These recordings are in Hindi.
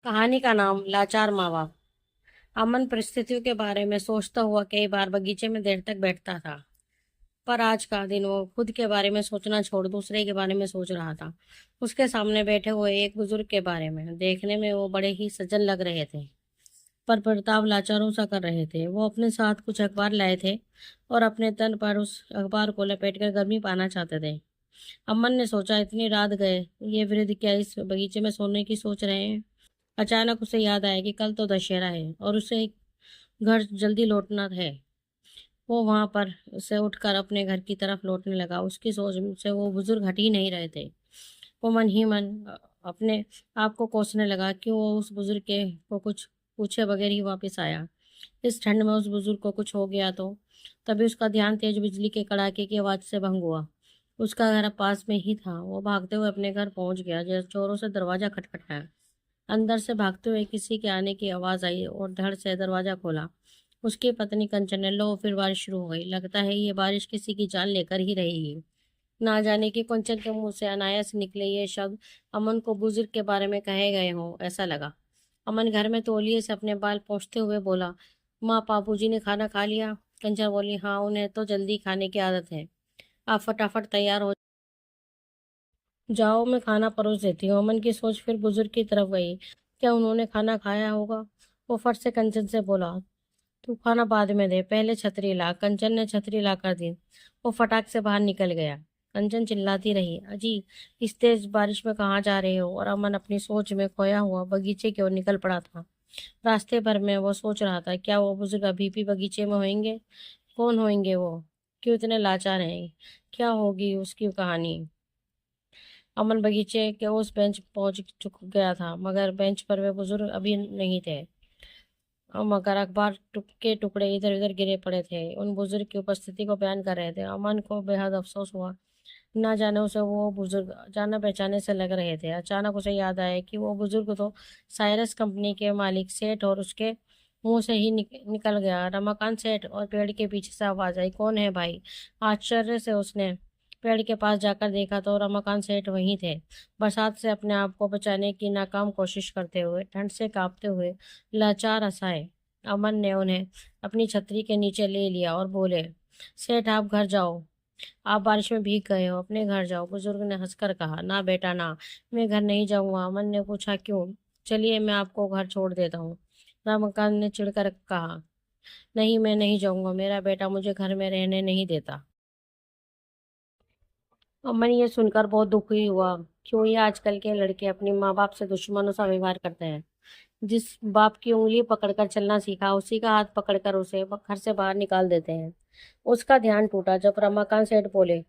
कहानी का नाम लाचार माँ बाप। अमन परिस्थितियों के बारे में सोचता हुआ कई बार बगीचे में देर तक बैठता था। पर आज का दिन वो खुद के बारे में सोचना छोड़ दूसरे के बारे में सोच रहा था। उसके सामने बैठे हुए एक बुजुर्ग के बारे में देखने में वो बड़े ही सज्जन लग रहे थे, पर बर्ताव लाचारों सा कर रहे थे। वो अपने साथ कुछ अखबार लाए थे और अपने तन पर उस अखबार को लपेटकर गर्मी पाना चाहते थे। अमन ने सोचा, इतनी रात गए, ये वृद्ध क्या इस बगीचे में सोने की सोच रहे हैं। अचानक उसे याद आया कि कल तो दशहरा है और उसे घर जल्दी लौटना है। वो वहां पर से उठकर अपने घर की तरफ लौटने लगा। उसकी सोच से वो बुजुर्ग हट ही नहीं रहे थे। वो मन ही मन अपने आप को कोसने लगा कि वो उस बुजुर्ग के को कुछ पूछे बगैर ही वापस आया। इस ठंड में उस बुजुर्ग को कुछ हो गया तो। तभी उसका ध्यान तेज बिजली के कड़ाके की आवाज से भंग हुआ। उसका घर पास में ही था। वो भागते हुए अपने घर पहुंच गया। जैसे चोरों से दरवाजा खटखटाया, अंदर से भागते हुए किसी के आने की आवाज आई और धड़ से दरवाजा खोला। उसकी पत्नी कंचन ने, लो फिर बारिश शुरू हो गई। लगता है ये बारिश किसी की जान लेकर ही रहेगी। ना जाने कि कंचन के मुंह से अनायास निकले ये शब्द अमन को बुजुर्ग के बारे में कहे गए हों, ऐसा लगा। अमन घर में तौलिए से अपने बाल पोंछते हुए बोला, माँ बाबूजी ने खाना खा लिया। कंचन बोली, हाँ, उन्हें तो जल्दी खाने की आदत है। आप फटाफट तैयार हो जाओ, मैं खाना परोस देती हूँ। अमन की सोच फिर बुजुर्ग की तरफ गई। क्या उन्होंने खाना खाया होगा? वो फट से कंचन से बोला, तू खाना बाद में दे, पहले छतरी ला। कंचन ने छतरी ला कर दी। वो फटाक से बाहर निकल गया। कंचन चिल्लाती रही, अजी, इस तेज बारिश में कहाँ जा रहे हो? और अमन अपनी सोच में खोया हुआ बगीचे की ओर निकल पड़ा था। रास्ते भर में वो सोच रहा था, क्या वो बुजुर्ग अभी भी बगीचे में होंगे? कौन होंगे वो? क्यों इतने लाचार हैं? क्या होगी उसकी कहानी? अमन बगीचे के उस बेंच पहुंच चुक गया था, मगर बेंच पर वे बुजुर्ग अभी नहीं थे। मगर अखबार के टुकड़े इधर उधर गिरे पड़े थे, उन बुजुर्ग की उपस्थिति को बयान कर रहे थे। अमन को बेहद अफसोस हुआ। ना जाने उसे वो बुजुर्ग जाना पहचाने से लग रहे थे। अचानक उसे याद आया कि वो बुजुर्ग तो साइरस कंपनी के मालिक सेठ, और उसके मुंह से ही निकल गया, रमाकांत सेठ। और पेड़ के पीछे से आवाज आई, कौन है भाई? आश्चर्य से उसने पेड़ के पास जाकर देखा तो रमाकांत सेठ वहीं थे, बरसात से अपने आप को बचाने की नाकाम कोशिश करते हुए, ठंड से कांपते हुए, लाचार हंसाए। अमन ने उन्हें अपनी छतरी के नीचे ले लिया और बोले, सेठ, आप घर जाओ। आप बारिश में भीग गए हो, अपने घर जाओ। बुजुर्ग ने हंसकर कहा, ना बेटा ना, मैं घर नहीं जाऊंगा। अमन ने पूछा, क्यों? चलिए, मैं आपको घर छोड़ देता हूँ। रमाकांत ने चिढ़कर कहा, नहीं, मैं नहीं जाऊंगा। मेरा बेटा मुझे घर में रहने नहीं देता। अमन ये सुनकर बहुत दुखी हुआ। क्यों ये आजकल के लड़के अपने माँ बाप से दुश्मनों सा व्यवहार करते हैं। जिस बाप की उंगली पकड़कर चलना सीखा, उसी का हाथ पकड़कर उसे घर से बाहर निकाल देते हैं। उसका ध्यान टूटा जब रमाकांत सेठ बोले,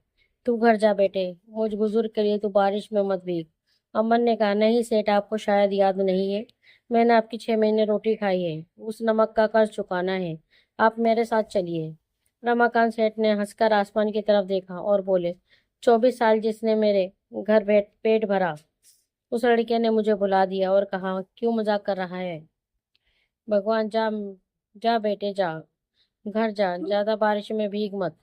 तू घर जा बेटे, मुझ बुजुर्ग के लिए तू बारिश में मत भीग। अमन ने कहा, नहीं सेठ, आपको शायद याद नहीं है, मैंने आपकी 6 महीने रोटी खाई है, उस नमक का कर्ज चुकाना है। आप मेरे साथ चलिए। रमाकांत सेठ ने हंसकर आसमान की तरफ देखा और बोले, 24 साल जिसने मेरे घर पेट भरा, उस लड़के ने मुझे बुला दिया और कहा, क्यों मजाक कर रहा है? भगवान, जा, जा बेटे जा, घर जा, ज्यादा बारिश में भीग मत।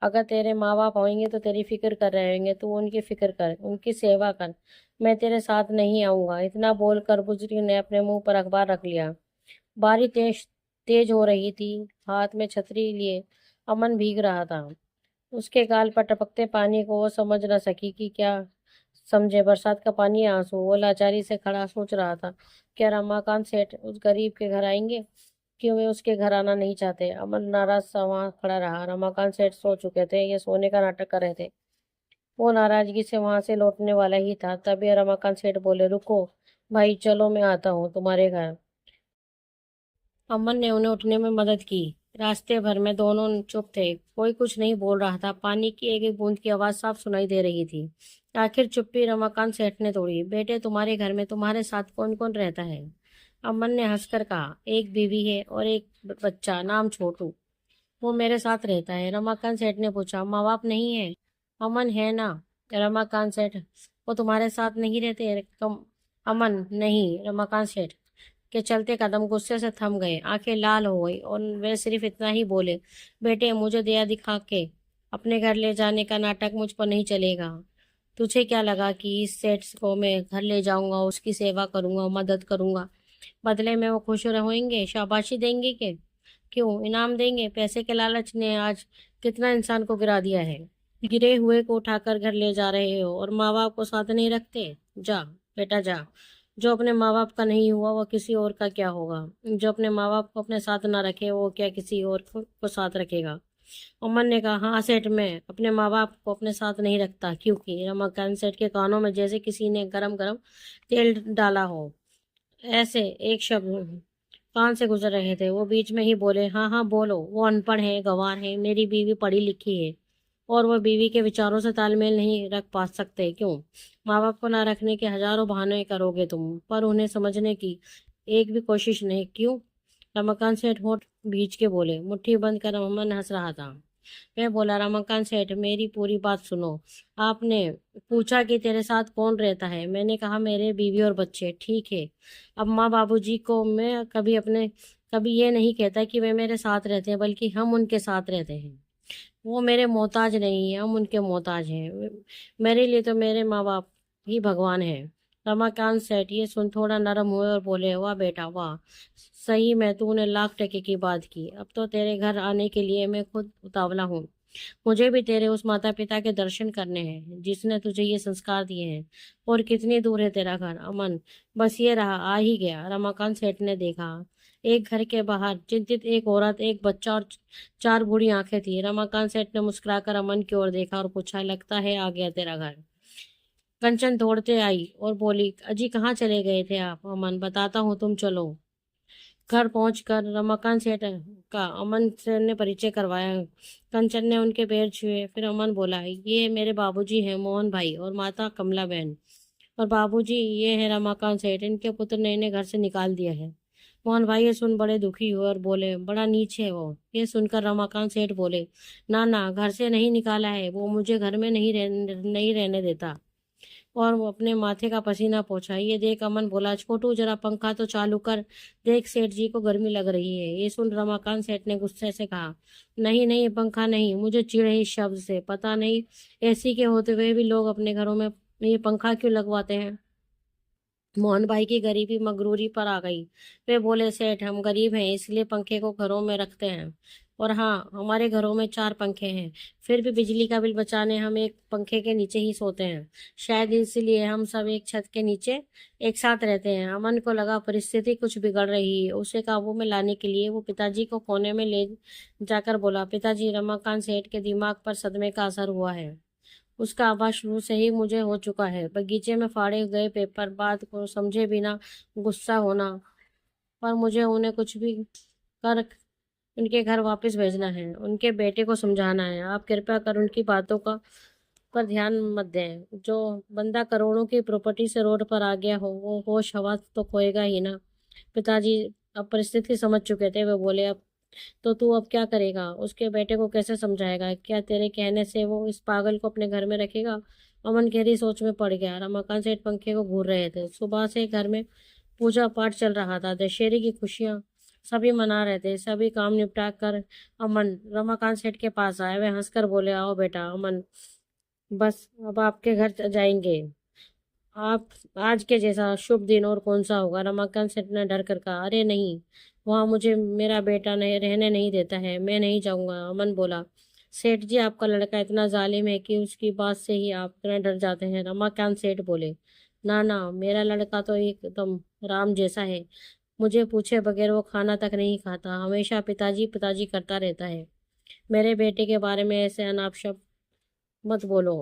अगर तेरे माँ बाप होंगे तो तेरी फिक्र कर रहे होंगे, तू उनकी फिक्र कर, उनकी सेवा कर। मैं तेरे साथ नहीं आऊंगा। इतना बोलकर बुजुर्ग ने अपने मुंह पर अखबार रख लिया। बारिश तेज तेज हो रही थी। हाथ में छतरी लिए अमन भीग रहा था। उसके गाल पर टपकते पानी को वो समझ न सकी कि क्या समझे, बरसात का पानी या आंसू। वो लाचारी से खड़ा सोच रहा था, क्या रमाकांत सेठ उस गरीब के घर आएंगे? क्यों वे उसके घर आना नहीं चाहते? अमन नाराज सा वहां खड़ा रहा। रमाकांत सेठ सो चुके थे, ये सोने का नाटक कर रहे थे। वो नाराजगी से वहां से लौटने वाला ही था, तभी रमाकांत सेठ बोले, रुको भाई, चलो मैं आता हूँ तुम्हारे घर। अमन ने उन्हें उठने में मदद की। रास्ते भर में दोनों चुप थे, कोई कुछ नहीं बोल रहा था। पानी की एक एक बूंद की आवाज साफ सुनाई दे रही थी। आखिर चुप्पी रमाकांत सेठ ने तोड़ी। बेटे, तुम्हारे घर में तुम्हारे साथ कौन कौन रहता है? अमन ने हंसकर कहा, एक बीवी है और एक बच्चा, नाम छोटू। वो मेरे साथ रहता है। रमाकांत सेठ ने पूछा, माँ बाप नहीं है? अमन, है ना। रमाकांत सेठ, वो तुम्हारे साथ नहीं रहते? अमन, नहीं। रमाकांत सेठ के चलते कदम गुस्से से थम गए, आंखें लाल हो गई और वे सिर्फ इतना ही बोले, बेटे, मुझे दया दिखा के अपने घर ले जाने का नाटक मुझ पर नहीं चलेगा। तुझे क्या लगा कि इस सेठ को मैं घर ले जाऊंगा, उसकी सेवा करूंगा, मदद करूंगा, बदले में वो खुश रहेंगे, शाबाशी देंगे के क्यों इनाम देंगे? पैसे के लालच ने आज कितना इंसान को गिरा दिया है। गिरे हुए को उठाकर घर ले जा रहे हो और माँ बाप को साथ नहीं रखते। जा बेटा जा। जो अपने माँ बाप का नहीं हुआ वो किसी और का क्या होगा? जो अपने माँ बाप को अपने साथ ना रखे वो क्या किसी और को साथ रखेगा? अमन ने कहा, हाँ सेठ, मैं अपने माँ बाप को अपने साथ नहीं रखता। क्योंकि रमाकांत सेठ के कानों में जैसे किसी ने गरम गरम तेल डाला हो, ऐसे एक शब्द कान से गुजर रहे थे। वो बीच में ही बोले, हाँ हाँ बोलो, वो अनपढ़ है, गंवार है, मेरी बीवी पढ़ी लिखी है और वो बीवी के विचारों से तालमेल नहीं रख पा सकते। क्यों? माँ बाप को ना रखने के हजारों बहाने करोगे तुम, पर उन्हें समझने की एक भी कोशिश नहीं। क्यों? रमाकांत सेठ होठ भींच के बोले। मुट्ठी बंद कर अमन हंस रहा था। मैं बोला, रमाकांत सेठ मेरी पूरी बात सुनो। आपने पूछा कि तेरे साथ कौन रहता है। मैंने कहा मेरे बीवी और बच्चे। ठीक है, अब माँ बाबूजी को मैं कभी ये नहीं कहता कि वे मेरे साथ रहते हैं, बल्कि हम उनके साथ रहते हैं। वो मेरे मोहताज नहीं है, हम उनके मोहताज हैं। मेरे लिए तो मेरे माँ बाप ही भगवान है। रमाकांत सेठ ये सुन थोड़ा नरम हुए और बोले, वाह बेटा वाह, सही में तूने लाख टके की बात की। अब तो तेरे घर आने के लिए मैं खुद उतावला हूँ। मुझे भी तेरे उस माता पिता के दर्शन करने हैं जिसने तुझे ये संस्कार दिए हैं। और कितनी दूर है तेरा घर अमन? बस ये रहा, आ ही गया। रमाकांत सेठ ने देखा, एक घर के बाहर चिंतित एक औरत, एक बच्चा और चार बूढ़ी आंखें थी। रमाकांत सेठ ने मुस्कुराकर अमन की ओर देखा और पूछा, लगता है आ गया तेरा घर। कंचन दौड़ते आई और बोली, अजी कहाँ चले गए थे आप? अमन, बताता हूँ, तुम चलो। घर पहुंचकर रमाकांत सेठ का अमन से ने परिचय करवाया। कंचन ने उनके पैर छुए। फिर अमन बोला, ये मेरे बाबूजी हैं मोहन भाई और माता कमला बहन। और बाबूजी ये है रमाकांत सेठ, इनके पुत्र ने इन्हें घर से निकाल दिया है। मोहन भाई ये सुन बड़े दुखी हुए और बोले, बड़ा नीच है वो। ये सुनकर रमाकांत सेठ बोले, ना ना, घर से नहीं निकाला है, वो मुझे घर में नहीं रहने देता। और वो अपने माथे का पसीना पोंछा। ये देख अमन बोला, छोटू जरा पंखा तो चालू कर, देख सेठ जी को गर्मी लग रही है। ये सुन रमाकांत सेठ ने गुस्से से कहा, नहीं नहीं, पंखा नहीं, मुझे चिढ़ है इस शब्द से। पता नहीं एसी के होते हुए भी लोग अपने घरों में ये पंखा क्यों लगवाते हैं। मोहन भाई की गरीबी मगरूरी पर आ गई। वे बोले, सेठ हम गरीब हैं इसलिए पंखे को घरों में रखते हैं। और हाँ, हमारे घरों में चार पंखे हैं, फिर भी बिजली का बिल बचाने हम एक पंखे के नीचे ही सोते हैं। शायद इसलिए हम सब एक छत के नीचे एक साथ रहते हैं। अमन को लगा परिस्थिति कुछ बिगड़ रही है। उसे काबू में लाने के लिए वो पिताजी को कोने में ले जाकर बोला, पिताजी, रमाकांत सेठ के दिमाग पर सदमे का असर हुआ है। उसका आभास शुरू से ही मुझे हो चुका है। बगीचे में फाड़े गए पेपर, बात को समझे बिना गुस्सा होना, पर मुझे उन्हें कुछ भी कर उनके घर वापस भेजना है। उनके बेटे को समझाना है। आप कृपया कर उनकी बातों का पर ध्यान मत दें। जो बंदा करोड़ों की प्रॉपर्टी से रोड पर आ गया हो वो होश हवास तो खोएगा ही ना। पिताजी अब परिस्थिति समझ चुके थे। वे बोले, अब तो तू अब क्या करेगा? उसके बेटे को कैसे समझाएगा? क्या तेरे कहने से वो इस पागल को अपने घर में रखेगा? अमन गहरी सोच में पड़ गया। रमाकांत सेठ पंखे को घूर रहे थे। सुबह से घर में पूजा पाठ चल रहा था। दशहरे की खुशियां सभी मना रहे थे। सभी काम निपटा कर अमन रमाकांत सेठ के पास आए। वे हंसकर बोले, आओ बेटा अमन, बस अब आपके घर जाएंगे। आप आज के जैसा शुभ दिन और कौन सा होगा? रमाकांत सेठ ने डर कर कहा, अरे नहीं, वहाँ मुझे मेरा बेटा नहीं रहने नहीं देता है, मैं नहीं जाऊंगा। अमन बोला, सेठ जी आपका लड़का इतना जालिम है कि उसकी बात से ही आप इतना डर जाते हैं। रमाकांत सेठ बोले, ना ना, मेरा लड़का तो एकदम राम जैसा है। मुझे पूछे बगैर वो खाना तक नहीं खाता, हमेशा पिताजी पिताजी करता रहता है। मेरे बेटे के बारे में ऐसे अनाप शब्द मत बोलो,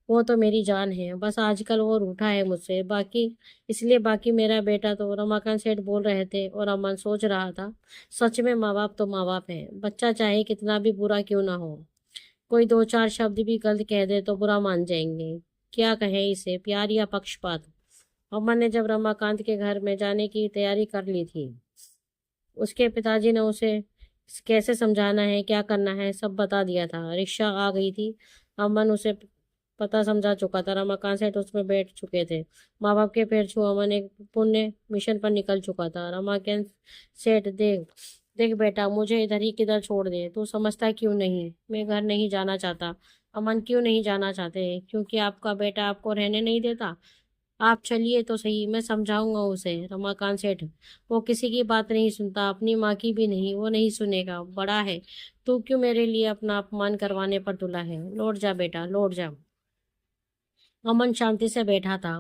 वो तो मेरी जान है। बस आजकल वो रूठा है मुझसे, बाकी मेरा बेटा तो। रमाकांत सेठ बोल रहे थे और अमन सोच रहा था, सच में माँ बाप तो माँ बाप है। बच्चा चाहे कितना भी बुरा क्यों ना हो, कोई दो चार शब्द भी गलत कह दे तो बुरा मान जाएंगे। क्या कहें इसे, प्यार या पक्षपात? अमन ने जब रमाकांत के घर में जाने की तैयारी कर ली थी, उसके पिताजी ने उसे कैसे समझाना है, क्या करना है, सब बता दिया था। रिक्शा आ गई थी। अमन उसे पता समझा चुका था। रमाकांत सेठ उसमें बैठ चुके थे। माँ बाप के पैर छू अमन एक पुण्य मिशन पर निकल चुका था। रमाकांत सेठ, देख देख बेटा, मुझे इधर ही किधर छोड़ दे, तू समझता क्यों नहीं? मैं घर नहीं जाना चाहता। अमन क्यों नहीं जाना चाहते? क्योंकि आपका बेटा आपको रहने नहीं देता? आप चलिए तो सही, मैं समझाऊंगा उसे। रमाकांत सेठ, वो किसी की बात नहीं सुनता, अपनी माँ की भी नहीं। वो नहीं सुनेगा, बड़ा है। तू क्यों मेरे लिए अपना अपमान करवाने पर तुला है? लौट जा बेटा, लौट जा। अमन शांति से बैठा था।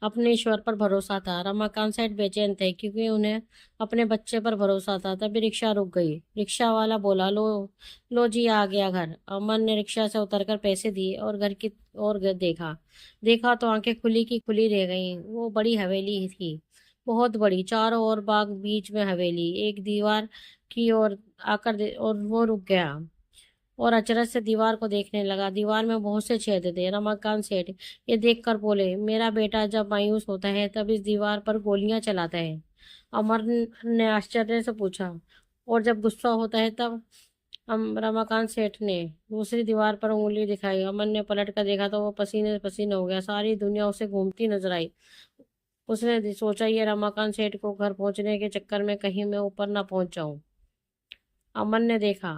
अपने ईश्वर पर भरोसा था। रमाकांत सेठ बेचैन थे क्योंकि उन्हें अपने बच्चे पर भरोसा था। तभी रिक्शा रुक गई। रिक्शा वाला बोला, लो लो जी, आ गया घर। अमन ने रिक्शा से उतरकर पैसे दिए और घर की ओर देखा। देखा तो आंखें खुली की खुली रह गईं। वो बड़ी हवेली थी, बहुत बड़ी, चारों ओर बाग, बीच में हवेली। एक दीवार की ओर और वो रुक गया और अचरज से दीवार को देखने लगा। दीवार में बहुत से छेद थे। रमाकांत सेठ ये देखकर बोले, मेरा बेटा जब मायूस होता है तब इस दीवार पर गोलियां चलाता है। अमर ने आश्चर्य से पूछा, और जब गुस्सा होता है तब? रमाकांत सेठ ने दूसरी दीवार पर उंगली दिखाई। अमन ने पलट कर देखा तो वो पसीने पसीने हो गया। सारी दुनिया उसे घूमती नजर आई। उसने सोचा, ये रमाकांत सेठ को घर पहुंचने के चक्कर में कहीं मैं ऊपर ना पहुंच जाऊं। अमन ने देखा,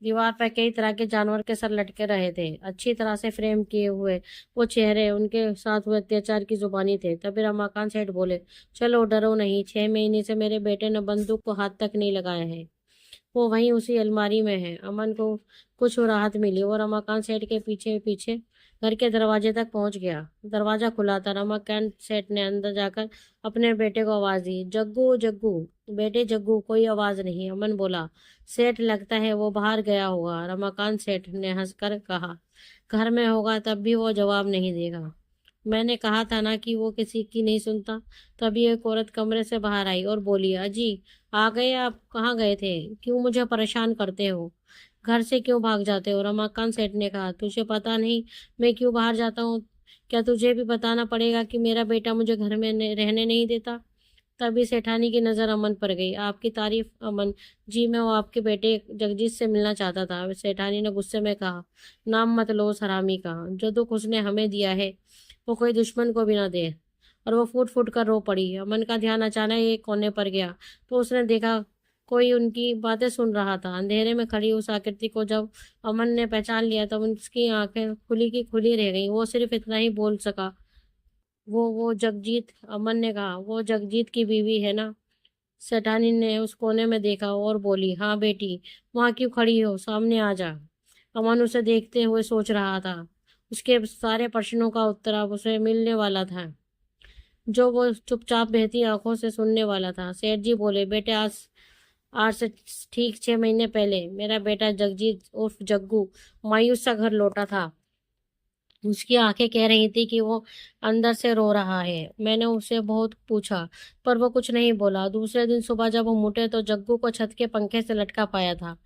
दीवार पर कई तरह के जानवर के सर लटके रहे थे, अच्छी तरह से फ्रेम किए हुए। वो चेहरे उनके साथ हुए अत्याचार की जुबानी थे। तभी रमाकांत सेठ बोले, चलो डरो नहीं, 6 महीने से मेरे बेटे ने बंदूक को हाथ तक नहीं लगाया है। वो वहीं उसी अलमारी में है। अमन को कुछ राहत मिली। वो रमाकांत सेठ के पीछे पीछे घर के दरवाजे तक पहुंच गया। दरवाजा खुला था। रमाकांत सेठ ने अंदर जाकर अपने बेटे को आवाज दी, जग्गू जग्गू। बेटे जग्गू, कोई आवाज नहीं। अमन बोला, सेठ, लगता है वो बाहर गया होगा। रमाकांत सेठ ने हंसकर कहा, घर में होगा तब भी वो जवाब नहीं देगा। मैंने कहा था ना कि वो किसी की नहीं सुनता। तभी एक औरत कमरे से बाहर आई और बोली, अजी, आ गए आप? कहाँ गए थे? क्यों मुझे परेशान करते हो? घर से क्यों भाग जाते हो? रमाकांत सेठ ने कहा, तुझे पता नहीं मैं क्यों बाहर जाता हूँ? क्या तुझे भी बताना पड़ेगा कि मेरा बेटा मुझे घर में रहने नहीं देता? तभी सेठानी की नजर अमन पर गई। आपकी तारीफ? अमन, जी, मैं वो आपके बेटे जगजीत से मिलना चाहता था। सेठानी ने गुस्से में कहा, नाम मत लो उस हरामी का। जो दुख उसने हमें दिया है वो कोई दुश्मन को भी ना दे। और वो फूट फूट कर रो पड़ी। अमन का ध्यान अचानक एक कोने पर गया तो उसने देखा कोई उनकी बातें सुन रहा था। अंधेरे में खड़ी उस आकृति को जब अमन ने पहचान लिया तब उसकी आंखें खुली की खुली रह गईं। वो सिर्फ इतना ही बोल सका, वो जगजीत। अमन ने कहा, वो जगजीत की बीवी है ना? सेठानी ने उस कोने में देखा और बोली, हाँ बेटी, वहां क्यों खड़ी हो, सामने आ जा। अमन उसे देखते हुए सोच रहा था। उसके सारे प्रश्नों का उत्तर अब उसे मिलने वाला था, जो वो चुपचाप बहती आंखों से सुनने वाला था। सेठ जी बोले, बेटे, आज आज से ठीक 6 महीने पहले मेरा बेटा जगजीत उर्फ जग्गू मायूस सा घर लौटा था। उसकी आंखें कह रही थी कि वो अंदर से रो रहा है। मैंने उसे बहुत पूछा पर वो कुछ नहीं बोला। दूसरे दिन सुबह जब हम उठे तो जग्गू को छत के पंखे से लटका पाया था।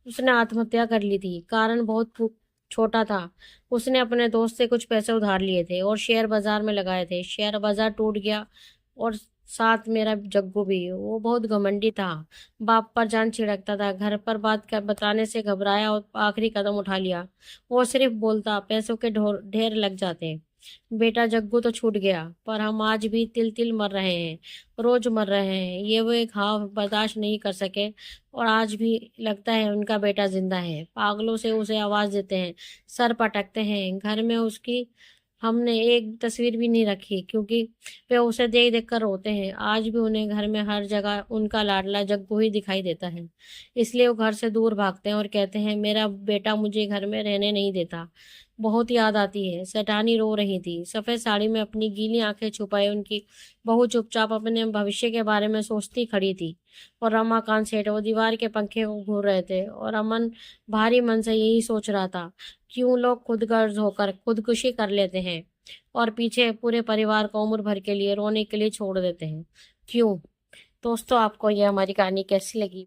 उसने आत्महत्या कर ली थी। कारण बहुत छोटा था। उसने अपने दोस्त से कुछ पैसे उधार लिए थे और शेयर बाजार में लगाए थे। शेयर बाजार टूट गया और साथ मेरा जग्गू भी। वो बहुत घमंडी था, बाप पर जान छिड़कता था। घर पर बात कर बताने से घबराया और आखिरी कदम उठा लिया। वो सिर्फ बोलता, पैसों के ढेर लग जाते। बेटा जग्गू तो छूट गया पर हम आज भी तिल तिल मर रहे हैं, रोज मर रहे हैं। ये वो एक घाव बर्दाश्त नहीं कर सके और आज भी लगता है उनका बेटा जिंदा है। पागलों से उसे आवाज देते हैं, सर पटकते हैं। घर में उसकी हमने एक तस्वीर भी नहीं रखी क्योंकि वे उसे देख देख कर रोते हैं। आज भी उन्हें घर में हर जगह उनका लाडला जग्गू ही दिखाई देता है। इसलिए वो घर से दूर भागते हैं और कहते हैं, मेरा बेटा मुझे घर में रहने नहीं देता। बहुत याद आती है। सेठानी रो रही थी, सफेद साड़ी में अपनी गीली आंखें छुपाए उनकी बहू चुपचाप अपने भविष्य के बारे में सोचती खड़ी थी। और रमाकांत सेठ वो दीवार के पंखे को घूर रहे थे और अमन भारी मन से यही सोच रहा था, क्यों लोग खुदगर्ज होकर खुदकुशी कर लेते हैं और पीछे पूरे परिवार को उम्र भर के लिए रोने के लिए छोड़ देते हैं? क्यों? दोस्तों, आपको ये हमारी कहानी कैसी लगी?